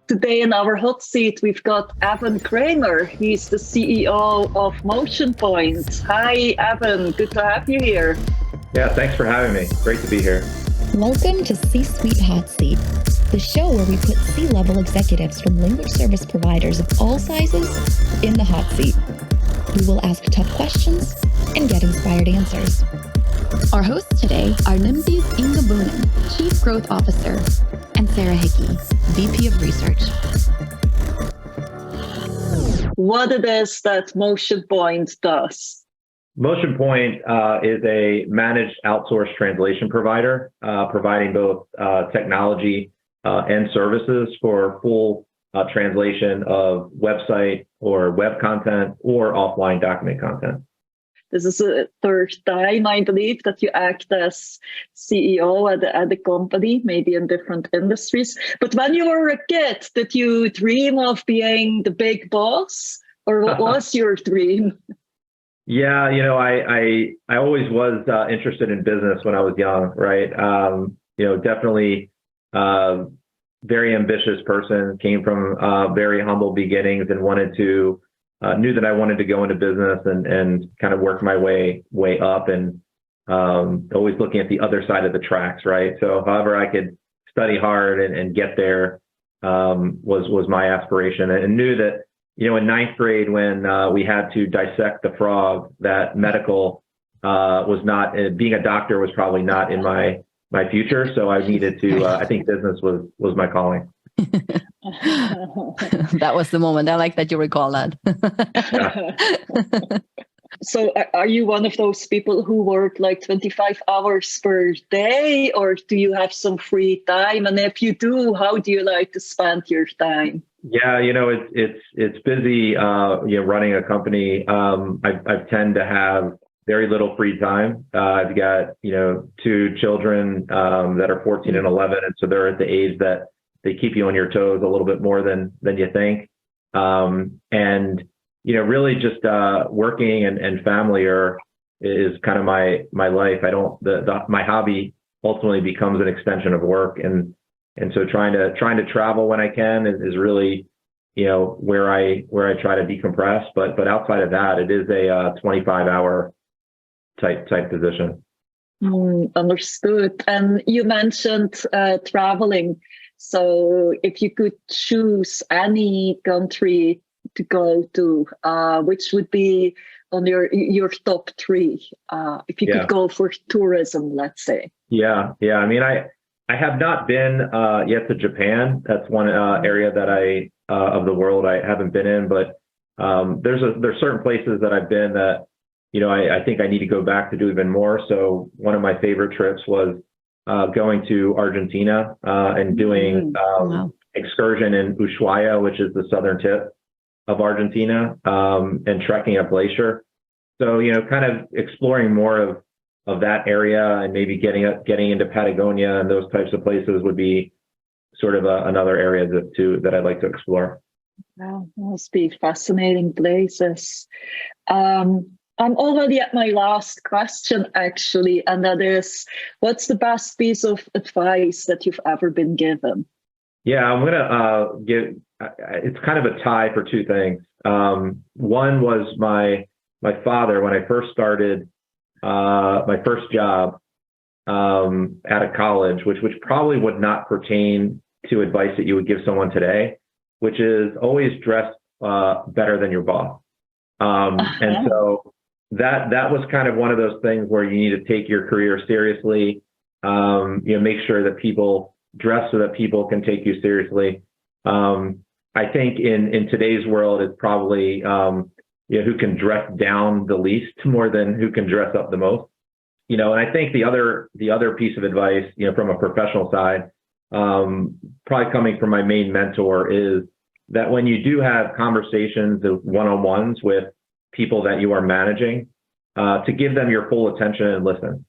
Today in our hot seat, we've got Evan Kramer. He's the CEO of MotionPoint. Hi, Evan. Good to have you here. Yeah, thanks for having me. Great to be here. Welcome to C-Suite Hot Seat, the show where we put C-level executives from language service providers of all sizes in the hot seat. We will ask tough questions and get inspired answers. Our hosts today are Nimthys Inga Boonen, Chief Growth Officer, and Sarah Hickey, VP of Research. What it is that MotionPoint does? MotionPoint is a managed outsourced translation provider, providing both technology and services for full translation of website or web content or offline document content. This is the third time, I believe, that you act as CEO at a company, maybe in different industries. But when you were a kid, did you dream of being the big boss? Or what was your dream? Yeah, I always was interested in business when I was young, right? Definitely very ambitious person, came from very humble beginnings and knew that I wanted to go into business and kind of work my way up, and always looking at the other side of the tracks, right? So however I could study hard and get there was my aspiration, and knew that, in ninth grade when we had to dissect the frog, that medical was not, being a doctor was probably not in my future. So I needed to, I think business was my calling. That was the moment. I like that you recall that. So are you one of those people who work like 25 hours per day, or do you have some free time? And if you do, how do you like to spend your time? Yeah, it's busy, running a company. I tend to have very little free time. I've got, two children that are 14 and 11. And so they're at the age that they keep you on your toes a little bit more than you think. Really just working and family is kind of my life. I don't, my hobby ultimately becomes an extension of work. And so trying to travel when I can is really, where I try to decompress. But outside of that, it is a 25-hour type position. Understood. And you mentioned traveling. So if you could choose any country to go to, which would be on your top three, if you could go for tourism, let's say? Yeah. I mean, I have not been yet to Japan. That's one area that of the world I haven't been in, but there's certain places that I've been that, I think I need to go back to do even more. So one of my favorite trips was going to Argentina and doing excursion in Ushuaia, which is the southern tip of Argentina, and trekking a glacier. So, kind of exploring more of that area, and maybe getting into Patagonia and those types of places would be sort of another area that I'd like to explore. Wow, must be fascinating places. I'm already at my last question, actually, and that is, what's the best piece of advice that you've ever been given? Yeah, I'm going to give, it's kind of a tie for two things. One was my father, when I first started my first job at a college, which probably would not pertain to advice that you would give someone today, which is always dress better than your boss. And so that was kind of one of those things where you need to take your career seriously, make sure that people dress so that people can take you seriously. I think in today's world, it's probably who can dress down the least more than who can dress up the most. And I think the other piece of advice, from a professional side, probably coming from my main mentor, is that when you do have conversations of one-on-ones with people that you are managing, to give them your full attention and listen.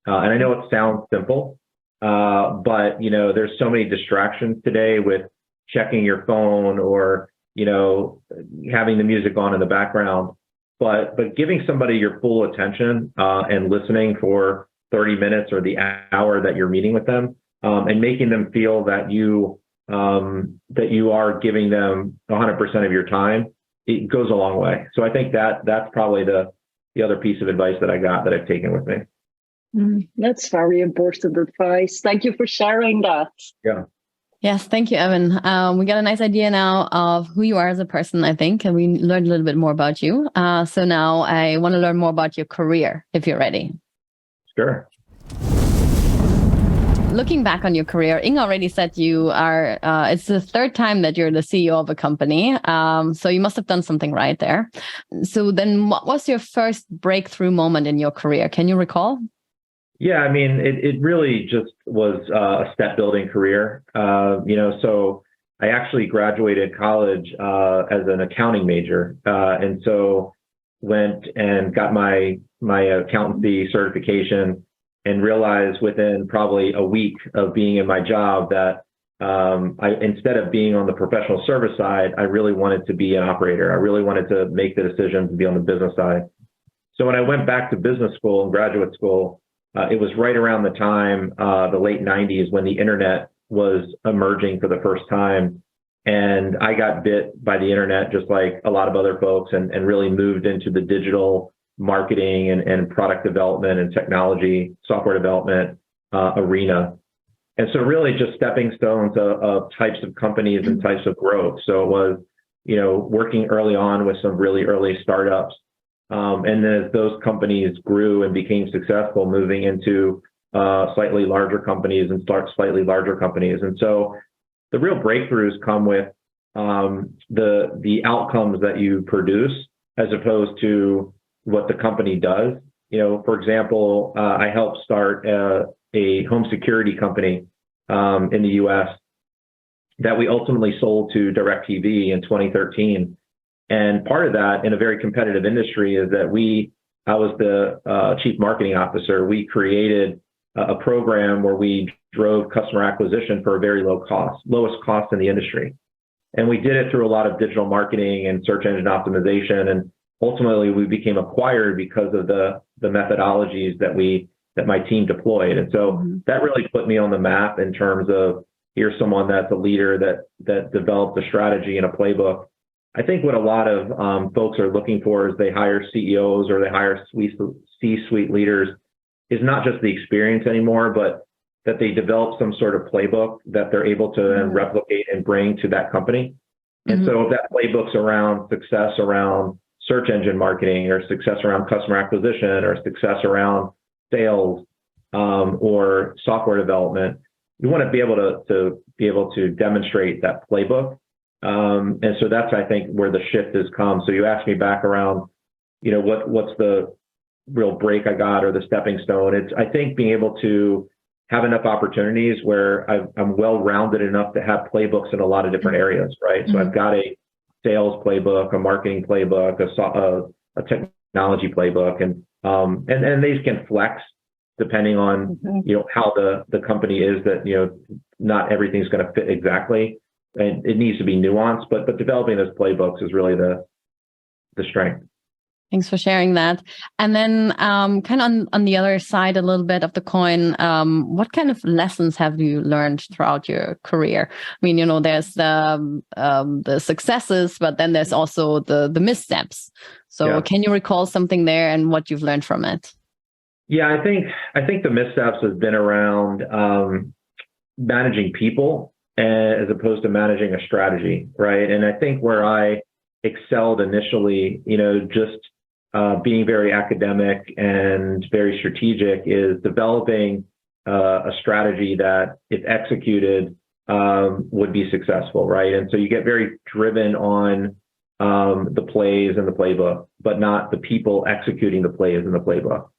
And I know it sounds simple, but there's so many distractions today with checking your phone or having the music on in the background. But giving somebody your full attention and listening for 30 minutes or the hour that you're meeting with them, and making them feel that you are giving them 100% of your time, it goes a long way. So I think that's probably the other piece of advice that I got that I've taken with me. That's very important advice. Thank you for sharing that. Yeah. Yes, thank you, Evan. We got a nice idea now of who you are as a person, I think, and we learned a little bit more about you. So now I want to learn more about your career, if you're ready. Sure. Looking back on your career, Inge already said you are, it's the third time that you're the CEO of a company. So you must have done something right there. So then what was your first breakthrough moment in your career? Can you recall? Yeah, I mean, it really just was a step building career. So I actually graduated college as an accounting major. And so went and got my accountancy certification and realized within probably a week of being in my job that instead of being on the professional service side, I really wanted to be an operator. I really wanted to make the decisions and be on the business side. So when I went back to business school and graduate school, it was right around the time, the late 90s, when the internet was emerging for the first time. And I got bit by the internet just like a lot of other folks, and really moved into the digital marketing and product development and technology, software development arena. And so really just stepping stones of types of companies and types of growth. So it was, working early on with some really early startups. And then as those companies grew and became successful, moving into slightly larger companies and slightly larger companies. And so the real breakthroughs come with the outcomes that you produce as opposed to what the company does. For example, I helped start a home security company in the US that we ultimately sold to DirecTV in 2013. And part of that, in a very competitive industry, is that I was the chief marketing officer. We created a program where we drove customer acquisition for a very lowest cost in the industry. And we did it through a lot of digital marketing and search engine optimization. And ultimately, we became acquired because of the methodologies that my team deployed. And so that really put me on the map in terms of, here's someone that's a leader that developed a strategy and a playbook. I think what a lot of folks are looking for as they hire CEOs or they hire C-suite leaders is not just the experience anymore, but that they develop some sort of playbook that they're able to then replicate and bring to that company. And so if that playbook's around success around search engine marketing, or success around customer acquisition, or success around sales or software development, you want to be able to demonstrate that playbook. And so that's, I think, where the shift has come. So you asked me back around, what's the real break I got or the stepping stone? It's, I think, being able to have enough opportunities where I'm well-rounded enough to have playbooks in a lot of different areas, right? So I've got a sales playbook, a marketing playbook, a technology playbook, and these can flex depending on, how the company is, that, not everything's going to fit exactly. And it needs to be nuanced, but developing those playbooks is really the strength. Thanks for sharing that. And then kind of on the other side a little bit of the coin, what kind of lessons have you learned throughout your career? I mean, there's the successes, but then there's also the missteps. So can you recall something there and what you've learned from it? Yeah, I think the missteps has been around managing people as opposed to managing a strategy, right? And I think where I excelled initially, just being very academic and very strategic, is developing a strategy that, if executed, would be successful, right? And so you get very driven on the plays and the playbook, but not the people executing the plays and the playbook.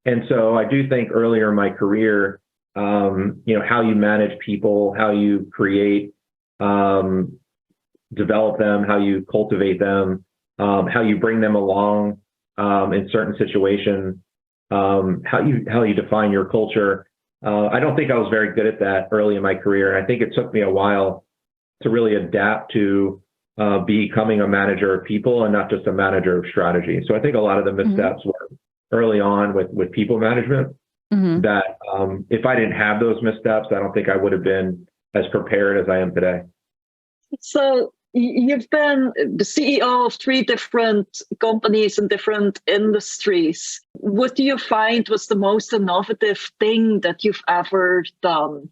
And so I do think earlier in my career, how you manage people, how you create, develop them, how you cultivate them, how you bring them along in certain situations, how you define your culture. I don't think I was very good at that early in my career. And I think it took me a while to really adapt to becoming a manager of people and not just a manager of strategy. So I think a lot of the missteps were early on with people management. that if I didn't have those missteps, I don't think I would have been as prepared as I am today. So you've been the CEO of 3 different companies in different industries. What do you find was the most innovative thing that you've ever done?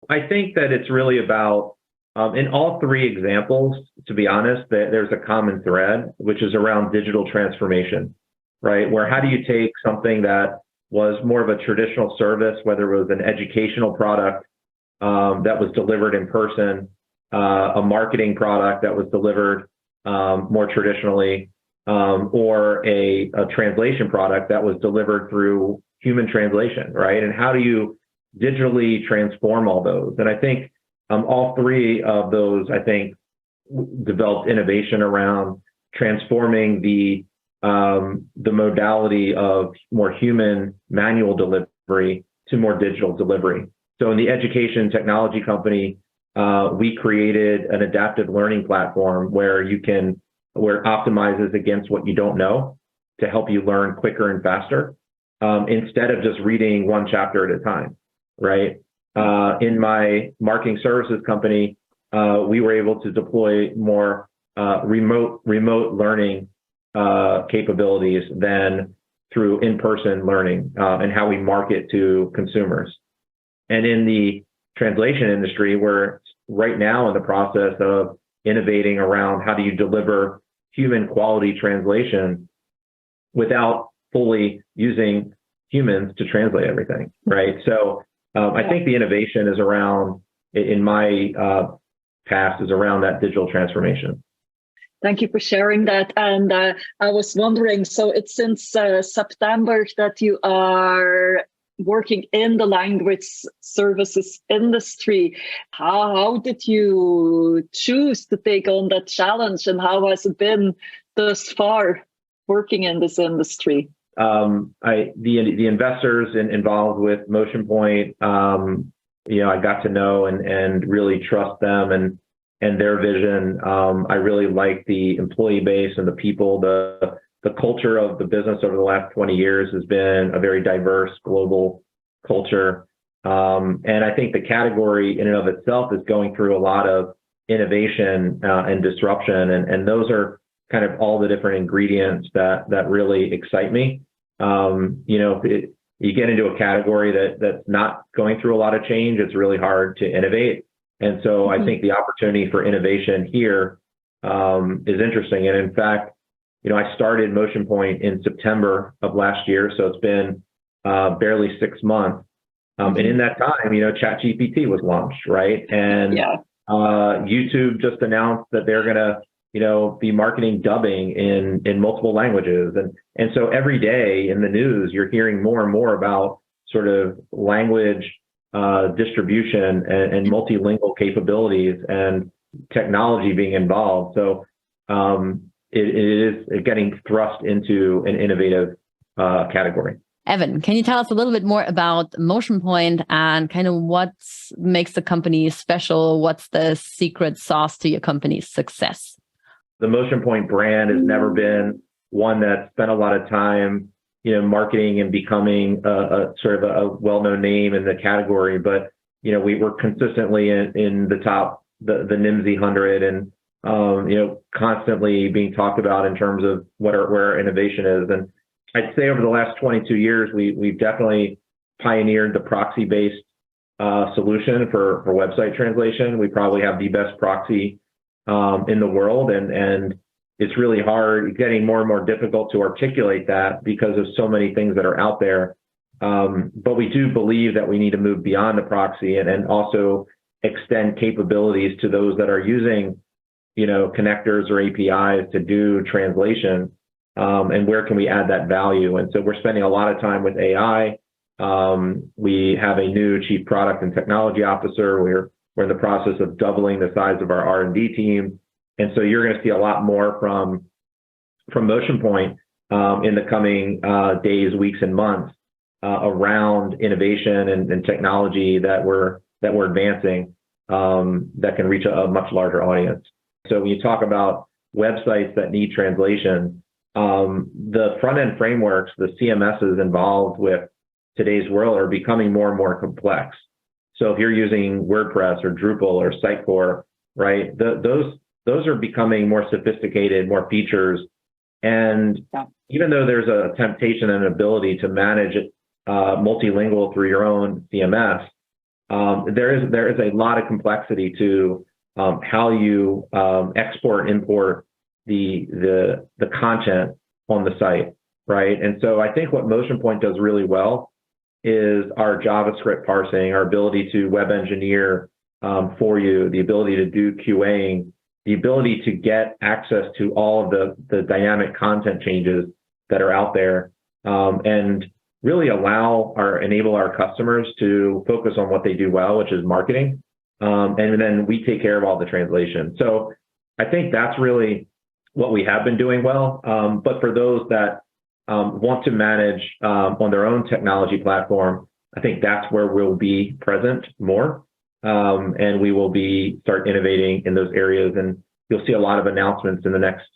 I think that it's really about, in all 3 examples, to be honest, there's a common thread, which is around digital transformation, right? Where how do you take something that was more of a traditional service, whether it was an educational product that was delivered in person, a marketing product that was delivered more traditionally, or a translation product that was delivered through human translation, right? And how do you digitally transform all those? And I think all 3 of those, I think, developed innovation around transforming the modality of more human manual delivery to more digital delivery. So in the education technology company, we created an adaptive learning platform where it optimizes against what you don't know to help you learn quicker and faster, instead of just reading 1 chapter at a time, right? In my marketing services company, we were able to deploy more remote learning capabilities than through in-person learning and how we market to consumers. And in the translation industry, we're right now in the process of innovating around how do you deliver human quality translation without fully using humans to translate everything, right? So I think the innovation is around, in my past, is around that digital transformation. Thank you for sharing that. And I was wondering, so it's since September that you are working in the language services industry. How did you choose to take on that challenge, and how has it been thus far working in this industry? The investors involved with MotionPoint, I got to know and really trust them and their vision. I really like the employee base and the people. The culture of the business over the last 20 years has been a very diverse global culture. And I think the category in and of itself is going through a lot of innovation and disruption. And those are kind of all the different ingredients that really excite me. You get into a category that's not going through a lot of change, it's really hard to innovate. And so I think the opportunity for innovation here is interesting. And in fact, I started MotionPoint in September of last year, so it's been barely 6 months. And in that time, ChatGPT was launched, right? And YouTube just announced that they're going to, be marketing dubbing in multiple languages. And so every day in the news, you're hearing more and more about sort of language distribution and multilingual capabilities and technology being involved. So it is getting thrust into an innovative category. Evan, can you tell us a little bit more about MotionPoint and kind of what makes the company special? What's the secret sauce to your company's success? The MotionPoint brand has never been one that spent a lot of time, marketing and becoming a sort of a well-known name in the category. But, we were consistently in the top, the NIMSY 100 and, constantly being talked about in terms of where innovation is. And I'd say over the last 22 years, we've definitely pioneered the proxy-based solution for website translation. We probably have the best proxy in the world, and it's really hard, getting more and more difficult to articulate that because of so many things that are out there. But we do believe that we need to move beyond the proxy and also extend capabilities to those that are using, connectors or APIs to do translation. And where can we add that value? And so we're spending a lot of time with AI. We have a new chief product and technology officer. We're in the process of doubling the size of our R&D team. And so you're going to see a lot more from MotionPoint in the coming days, weeks, and months around innovation and technology that we're advancing that can reach a much larger audience. So when you talk about websites that need translation, the front-end frameworks, the CMSs involved with today's world are becoming more and more complex. So if you're using WordPress or Drupal or Sitecore, right, those are becoming more sophisticated, more features. And even though there's a temptation and ability to manage it multilingual through your own CMS, there is a lot of complexity to how you export, import the content on the site, right? And so I think what MotionPoint does really well is our JavaScript parsing, our ability to web engineer for you, the ability to do QAing, the ability to get access to all of the dynamic content changes that are out there, and really enable our customers to focus on what they do well, which is marketing. And then we take care of all the translation. So I think that's really what we have been doing well. But for those that want to manage on their own technology platform, I think that's where we'll be present more. And we will start innovating in those areas. And you'll see a lot of announcements in the next,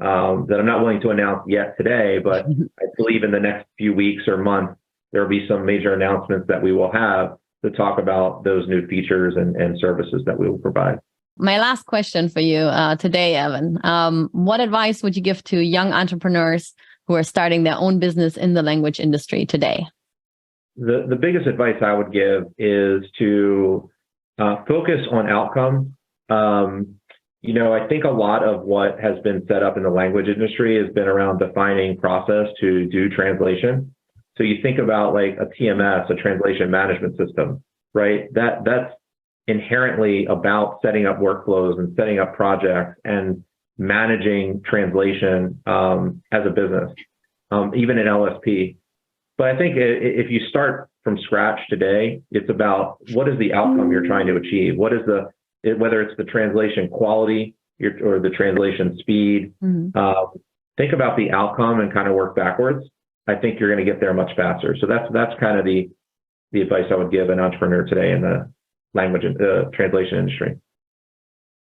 that I'm not willing to announce yet today, but I believe in the next few weeks or months, there will be some major announcements that we will have to talk about those new features and services that we will provide. My last question for you today, Evan. What advice would you give to young entrepreneurs who are starting their own business in the language industry today? The biggest advice I would give is to focus on outcome. I think a lot of what has been set up in the language industry has been around defining process to do translation. So you think about like a TMS, a translation management system, right? That's inherently about setting up workflows and setting up projects and managing translation as a business, even in LSP. But I think if you start from scratch today, it's about what is the outcome you're trying to achieve? What is whether it's the translation quality or the translation speed, think about the outcome and kind of work backwards. I think you're going to get there much faster. So that's kind of the advice I would give an entrepreneur today in the language translation industry.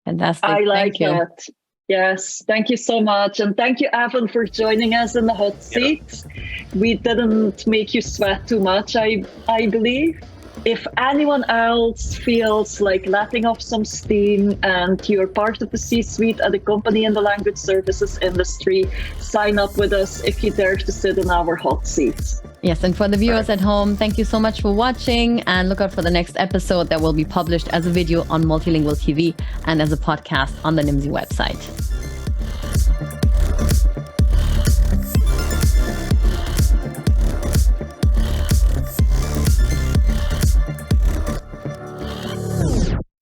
Fantastic. I like that. Yes, thank you so much. And thank you, Evan, for joining us in the hot seat. Yeah. We didn't make you sweat too much, I believe. If anyone else feels like letting off some steam and you're part of the C-suite at a company in the language services industry, sign up with us if you dare to sit in our hot seat. Yes, and for the viewers at home, thank you so much for watching, and look out for the next episode that will be published as a video on Multilingual TV and as a podcast on the Nimdzi website.